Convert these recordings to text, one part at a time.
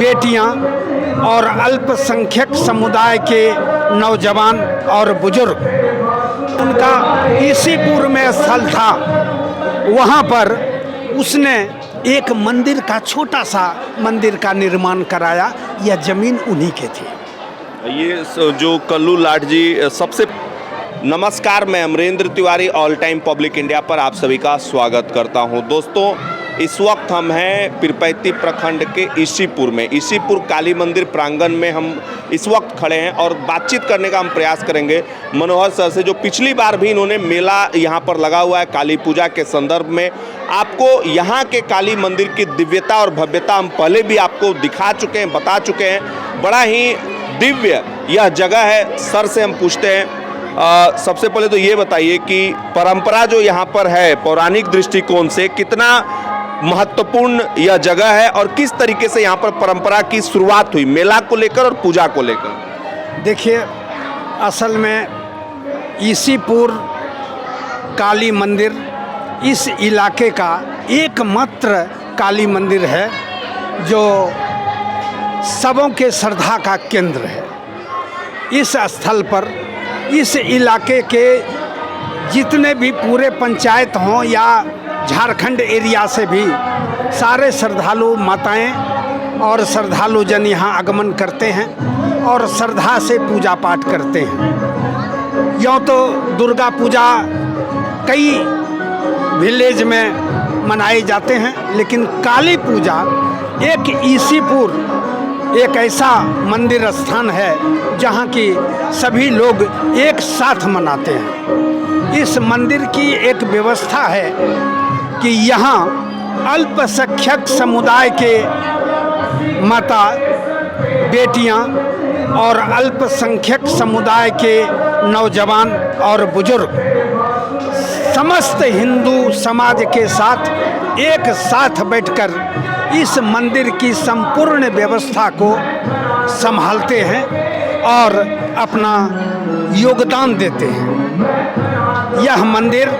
बेटियां और अल्पसंख्यक समुदाय के नौजवान और बुजुर्ग, उनका ईसीपुर में स्थल था। वहाँ पर उसने एक मंदिर का, छोटा सा मंदिर का निर्माण कराया। यह जमीन उन्हीं के थी। ये जो कल्लू लाट जी सबसे नमस्कार, मैं Amrendra Tiwari all time public India पर आप सभी का स्वागत करता हूं। दोस्तों, इस वक्त हम हैं पीरपैंती प्रखंड के ईसीपुर में, ईसीपुर काली मंदिर प्रांगण में हम इस वक्त खड़े हैं और बातचीत करने का हम प्रयास करेंगे मनोहर सर से, जो पिछली बार भी इन्होंने मेला यहाँ पर लगा हुआ है काली पूजा के संदर्भ में। आपको यहाँ के काली मंदिर की दिव्यता और भव्यता हम पहले भी आपको दिखा चुके हैं, बता चुके हैं। बड़ा ही दिव्य यह जगह है। सर से हम पूछते हैं, सबसे पहले तो ये बताइए कि परंपरा जो यहाँ पर है, पौराणिक दृष्टिकोण से कितना महत्वपूर्ण यह जगह है और किस तरीके से यहाँ पर परंपरा की शुरुआत हुई मेला को लेकर और पूजा को लेकर? देखिए, असल में ईसीपुर काली मंदिर इस इलाके का एकमात्र काली मंदिर है जो सबों के श्रद्धा का केंद्र है। इस स्थल पर इस इलाके के जितने भी पूरे पंचायत हों या झारखंड एरिया से भी सारे श्रद्धालु माताएं और श्रद्धालु जन यहाँ आगमन करते हैं और श्रद्धा से पूजा पाठ करते हैं। यूँ तो दुर्गा पूजा कई विलेज में मनाए जाते हैं, लेकिन काली पूजा एक ईसीपुर एक ऐसा मंदिर स्थान है जहाँ की सभी लोग एक साथ मनाते हैं। इस मंदिर की एक व्यवस्था है कि यहाँ अल्पसंख्यक समुदाय के माता, बेटियाँ और अल्पसंख्यक समुदाय के नौजवान और बुजुर्ग समस्त हिंदू समाज के साथ एक साथ बैठकर इस मंदिर की संपूर्ण व्यवस्था को संभालते हैं और अपना योगदान देते हैं। यह मंदिर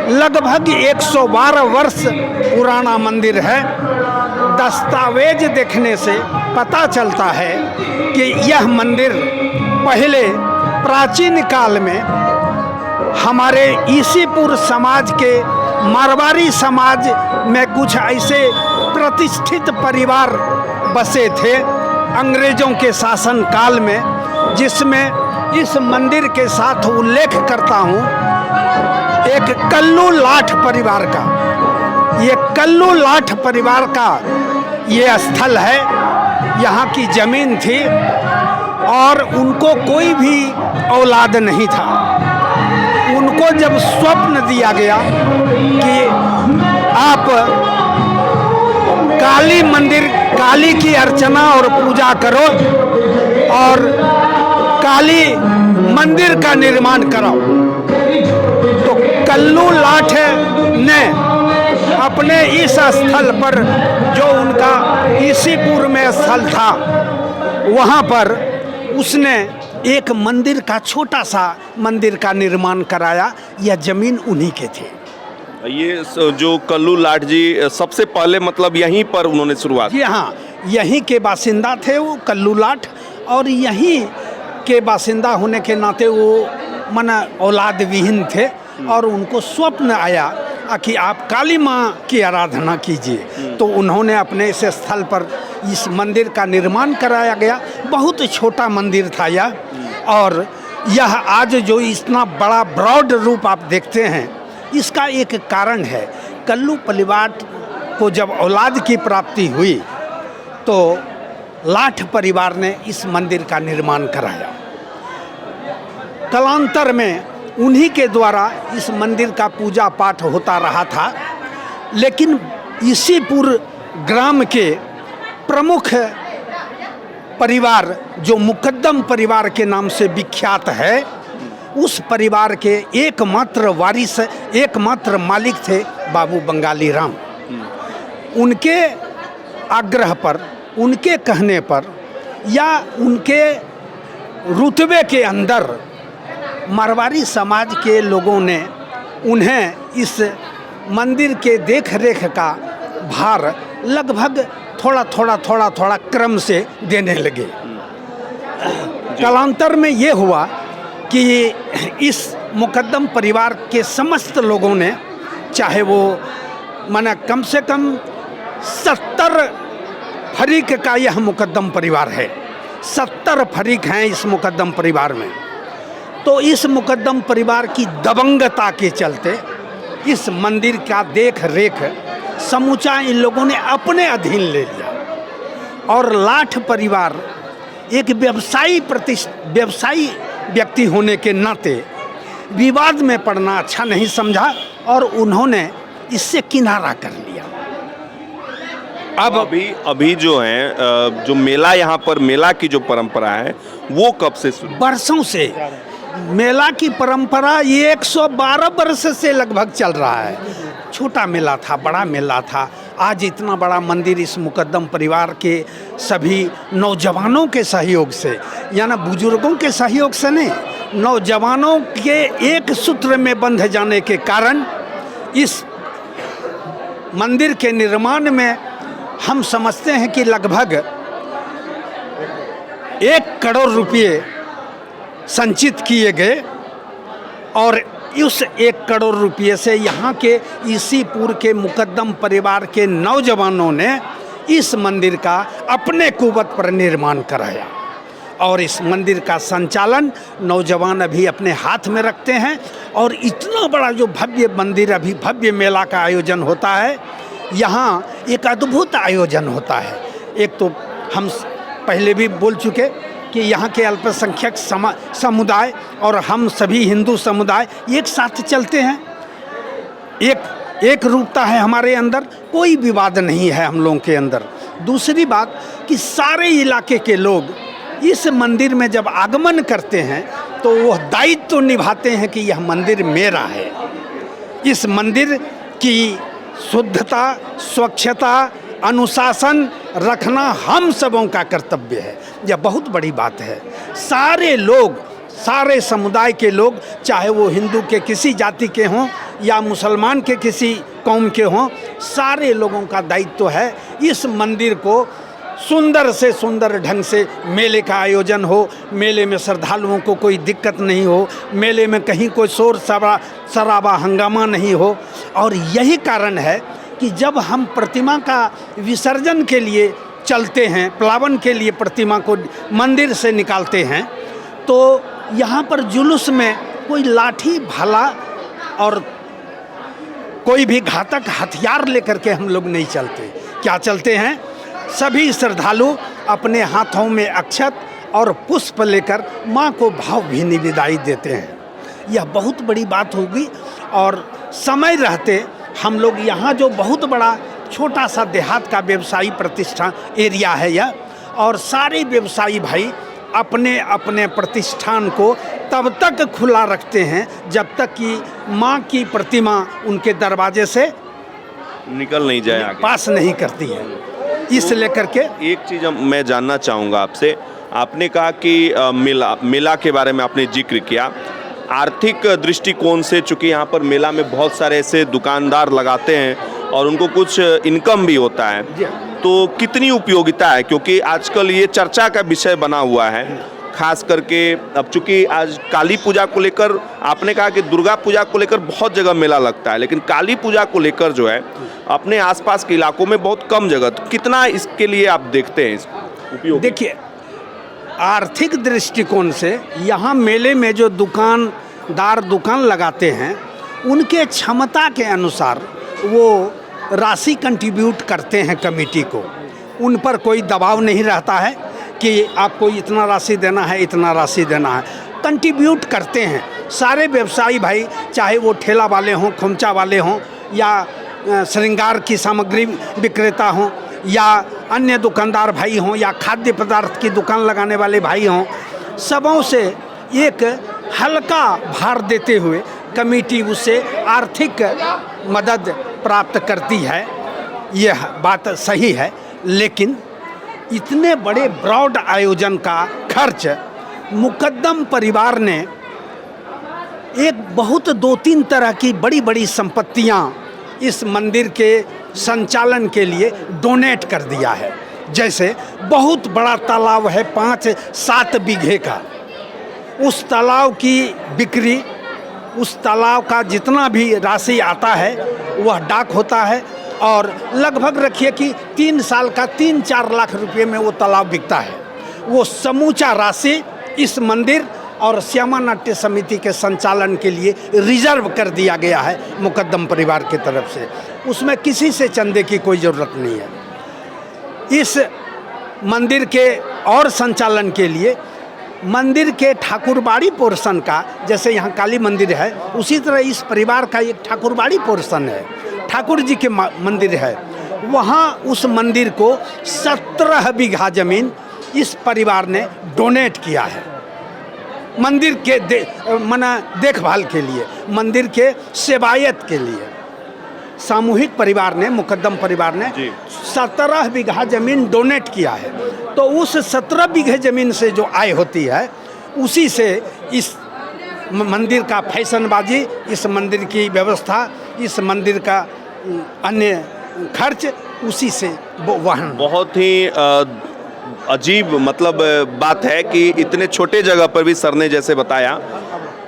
लगभग 112 वर्ष पुराना मंदिर है। दस्तावेज देखने से पता चलता है कि यह मंदिर पहले प्राचीन काल में हमारे ईसीपुर समाज के मारवाड़ी समाज में कुछ ऐसे प्रतिष्ठित परिवार बसे थे अंग्रेजों के शासन काल में, जिसमें इस मंदिर के साथ उल्लेख करता हूँ एक कल्लू लाट परिवार का। ये कल्लू लाट परिवार का ये स्थल है। यहाँ की ज़मीन थी और उनको कोई भी औलाद नहीं था। उनको जब स्वप्न दिया गया कि आप काली मंदिर, काली की अर्चना और पूजा करो और काली मंदिर का निर्माण कराओ, तो कल्लू लाट ने अपने इस स्थल पर, जो उनका ईसीपुर में स्थल था, वहाँ पर उसने एक मंदिर का, छोटा सा मंदिर का निर्माण कराया। यह जमीन उन्हीं के थी। ये जो कल्लू लाट जी सबसे पहले मतलब यहीं पर उन्होंने शुरुआत? जी हाँ, यहीं के बासिंदा थे वो कल्लू लाट, और यहीं के बासिंदा होने के नाते वो मना औलाद विहीन थे और उनको स्वप्न आया कि आप काली माँ की आराधना कीजिए। तो उन्होंने अपने इस स्थल पर इस मंदिर का निर्माण कराया गया। बहुत छोटा मंदिर था यह, और यह आज जो इतना बड़ा ब्रॉड रूप आप देखते हैं, इसका एक कारण है। कल्लू परिवार को जब औलाद की प्राप्ति हुई तो लाठ परिवार ने इस मंदिर का निर्माण कराया। कालांतर में उन्हीं के द्वारा इस मंदिर का पूजा पाठ होता रहा था, लेकिन ईसीपुर ग्राम के प्रमुख परिवार जो मुकद्दम परिवार के नाम से विख्यात है, उस परिवार के एकमात्र वारिस, एकमात्र मालिक थे बाबू बंगाली राम। उनके आग्रह पर, उनके कहने पर या उनके रुतबे के अंदर मारवाड़ी समाज के लोगों ने उन्हें इस मंदिर के देख रेख का भार लगभग थोड़ा थोड़ा क्रम से देने लगे। कालांतर में ये हुआ कि इस मुकद्दम परिवार के समस्त लोगों ने, चाहे वो माना कम से कम 70 फरीक का यह मुकद्दम परिवार है, 70 फरीक हैं इस मुकद्दम परिवार में। तो इस मुकद्दम परिवार की दबंगता के चलते इस मंदिर का देख रेख समूचा इन लोगों ने अपने अधीन ले लिया। और लाठ परिवार एक व्यवसायी व्यक्ति होने के नाते विवाद में पड़ना अच्छा नहीं समझा और उन्होंने इससे किनारा कर लिया। अब अभी जो है जो मेला, यहाँ पर मेला की जो परंपरा है वो कब से शुरू? वर्षों से मेला की परंपरा ये 112 वर्ष से लगभग चल रहा है। छोटा मेला था, बड़ा मेला था, आज इतना बड़ा मंदिर इस मुकद्दम परिवार के सभी नौजवानों के सहयोग से, यानी बुजुर्गों के सहयोग से नहीं, नौजवानों के एक सूत्र में बंध जाने के कारण इस मंदिर के निर्माण में हम समझते हैं कि लगभग 1 करोड़ रुपये संचित किए गए और उस 1 करोड़ रुपये से यहाँ के ईसीपुर के मुकद्दम परिवार के नौजवानों ने इस मंदिर का अपने कुवत पर निर्माण कराया। और इस मंदिर का संचालन नौजवान अभी अपने हाथ में रखते हैं। और इतना बड़ा जो भव्य मंदिर, अभी भव्य मेला का आयोजन होता है, यहाँ एक अद्भुत आयोजन होता है। एक तो हम पहले भी बोल चुके कि यहाँ के अल्पसंख्यक समुदाय और हम सभी हिंदू समुदाय एक साथ चलते हैं, एक रूपता है हमारे अंदर, कोई विवाद नहीं है हम लोगों के अंदर। दूसरी बात कि सारे इलाके के लोग इस मंदिर में जब आगमन करते हैं तो वह दायित्व तो निभाते हैं कि यह मंदिर मेरा है। इस मंदिर की शुद्धता, स्वच्छता, अनुशासन रखना हम सबों का कर्तव्य है। यह बहुत बड़ी बात है। सारे लोग, सारे समुदाय के लोग, चाहे वो हिंदू के किसी जाति के हों या मुसलमान के किसी कौम के हों, सारे लोगों का दायित्व है इस मंदिर को सुंदर से सुंदर ढंग से मेले का आयोजन हो, मेले में श्रद्धालुओं को कोई दिक्कत नहीं हो, मेले में कहीं कोई शोर शराबा हंगामा नहीं हो। और यही कारण है कि जब हम प्रतिमा का विसर्जन के लिए चलते हैं, प्लावन के लिए प्रतिमा को मंदिर से निकालते हैं, तो यहाँ पर जुलूस में कोई लाठी भाला और कोई भी घातक हथियार लेकर के हम लोग नहीं चलते। क्या चलते हैं? सभी श्रद्धालु अपने हाथों में अक्षत और पुष्प लेकर माँ को भावभीनी विदाई देते हैं। यह बहुत बड़ी बात होगी। और समय रहते हम लोग यहाँ जो बहुत बड़ा छोटा सा देहात का व्यवसायी प्रतिष्ठान एरिया है यह, और सारे व्यवसायी भाई अपने अपने प्रतिष्ठान को तब तक खुला रखते हैं जब तक कि माँ की प्रतिमा उनके दरवाजे से निकल नहीं जाए, आगे पास नहीं करती है। इस लेकर के एक चीज़ मैं जानना चाहूँगा आपसे। आपने कहा कि मेला के बारे में आपने जिक्र किया, आर्थिक दृष्टिकोण से, चूँकि यहाँ पर मेला में बहुत सारे ऐसे दुकानदार लगाते हैं और उनको कुछ इनकम भी होता है, तो कितनी उपयोगिता है? क्योंकि आजकल ये चर्चा का विषय बना हुआ है, खास करके अब चूँकि आज काली पूजा को लेकर, आपने कहा कि दुर्गा पूजा को लेकर बहुत जगह मेला लगता है, लेकिन काली पूजा को लेकर जो है अपने आसपास के इलाकों में बहुत कम जगह, तो कितना इसके लिए आप देखते हैं इसको उपयोग? देखिए, आर्थिक दृष्टिकोण से यहाँ मेले में जो दुकानदार दुकान लगाते हैं उनके क्षमता के अनुसार वो राशि कंट्रीब्यूट करते हैं कमेटी को। उन पर कोई दबाव नहीं रहता है कि आपको इतना राशि देना है, इतना राशि देना है। कंट्रीब्यूट करते हैं सारे व्यवसायी भाई, चाहे वो ठेला वाले हों, खोमचा वाले हों, या श्रृंगार की सामग्री विक्रेता हों, या अन्य दुकानदार भाई हों, या खाद्य पदार्थ की दुकान लगाने वाले भाई हों, सबों से एक हल्का भार देते हुए कमेटी उससे आर्थिक मदद प्राप्त करती है। यह बात सही है, लेकिन इतने बड़े ब्रॉड आयोजन का खर्च मुकद्दम परिवार ने एक बहुत 2-3 तरह की बड़ी बड़ी संपत्तियां इस मंदिर के संचालन के लिए डोनेट कर दिया है। जैसे बहुत बड़ा तालाब है 5-7 बीघे का, उस तालाब की बिक्री, उस तालाब का जितना भी राशि आता है वह डाक होता है और लगभग रखिए कि 3 साल का 3-4 लाख रुपए में वो तालाब बिकता है। वो समूचा राशि इस मंदिर और श्यामा नाट्य समिति के संचालन के लिए रिजर्व कर दिया गया है मुकद्दम परिवार की तरफ से। उसमें किसी से चंदे की कोई ज़रूरत नहीं है। इस मंदिर के और संचालन के लिए मंदिर के ठाकुरबाड़ी पोर्शन का, जैसे यहाँ काली मंदिर है उसी तरह इस परिवार का एक ठाकुरबाड़ी पोर्शन है, ठाकुर जी के मंदिर है। वहाँ उस मंदिर को 17 बीघा ज़मीन इस परिवार ने डोनेट किया है मंदिर के देखभाल के लिए, मंदिर के सेवायत के लिए। सामूहिक परिवार ने, मुकद्दम परिवार ने 17 बीघा ज़मीन डोनेट किया है। तो उस 17 बीघे ज़मीन से जो आय होती है उसी से इस मंदिर का फैशनबाजी, इस मंदिर की व्यवस्था, इस मंदिर का अन्य खर्च उसी से वहन। बहुत ही अजीब मतलब बात है कि इतने छोटे जगह पर भी सर ने जैसे बताया,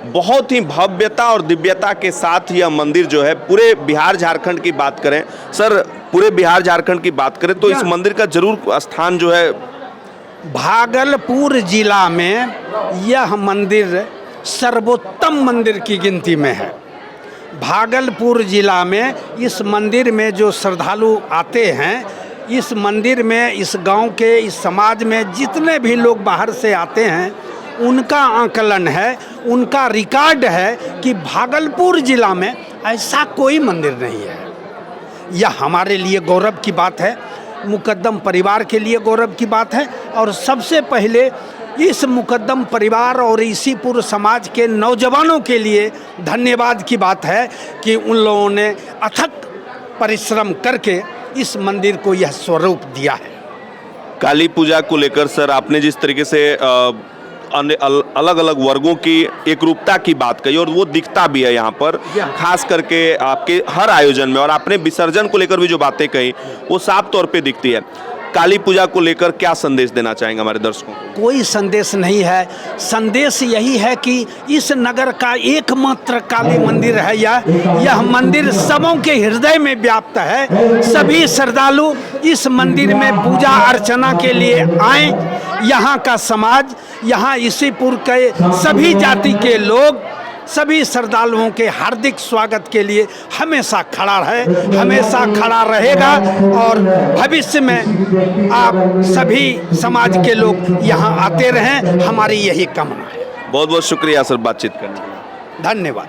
बहुत ही भव्यता और दिव्यता के साथ यह मंदिर जो है, पूरे बिहार झारखंड की बात करें सर, पूरे बिहार झारखंड की बात करें तो इस मंदिर का जरूर स्थान जो है भागलपुर जिला में यह मंदिर सर्वोत्तम मंदिर की गिनती में है। भागलपुर जिला में इस मंदिर में जो श्रद्धालु आते हैं, इस मंदिर में, इस गांव के, इस समाज में जितने भी लोग बाहर से आते हैं, उनका आकलन है, उनका रिकॉर्ड है कि भागलपुर जिला में ऐसा कोई मंदिर नहीं है। यह हमारे लिए गौरव की बात है, मुकद्दम परिवार के लिए गौरव की बात है। और सबसे पहले इस मुकद्दम परिवार और इसीपुर समाज के नौजवानों के लिए धन्यवाद की बात है कि उन लोगों ने अथक परिश्रम करके इस मंदिर को यह स्वरूप दिया है। काली पूजा को लेकर सर आपने जिस तरीके से अलग अलग वर्गों की एकरूपता की बात कही, और वो दिखता भी है यहाँ पर, खास करके आपके हर आयोजन में, और आपने विसर्जन को लेकर भी जो बातें कही वो साफ तौर पे दिखती है। काली पूजा को लेकर क्या संदेश देना चाहेंगे हमारे दर्शकों को? कोई संदेश नहीं है, संदेश यही है कि इस नगर का एकमात्र काली मंदिर है। यह मंदिर सबों के हृदय में व्याप्त है। सभी श्रद्धालु इस मंदिर में पूजा अर्चना के लिए आएं। यहाँ का समाज, यहाँ इसीपुर के सभी जाति के लोग, सभी श्रद्धालुओं के हार्दिक स्वागत के लिए हमेशा खड़ा है, हमेशा खड़ा रहेगा। और भविष्य में आप सभी समाज के लोग यहाँ आते रहें, हमारी यही कामना है। बहुत बहुत शुक्रिया सर बातचीत करने के लिए। धन्यवाद।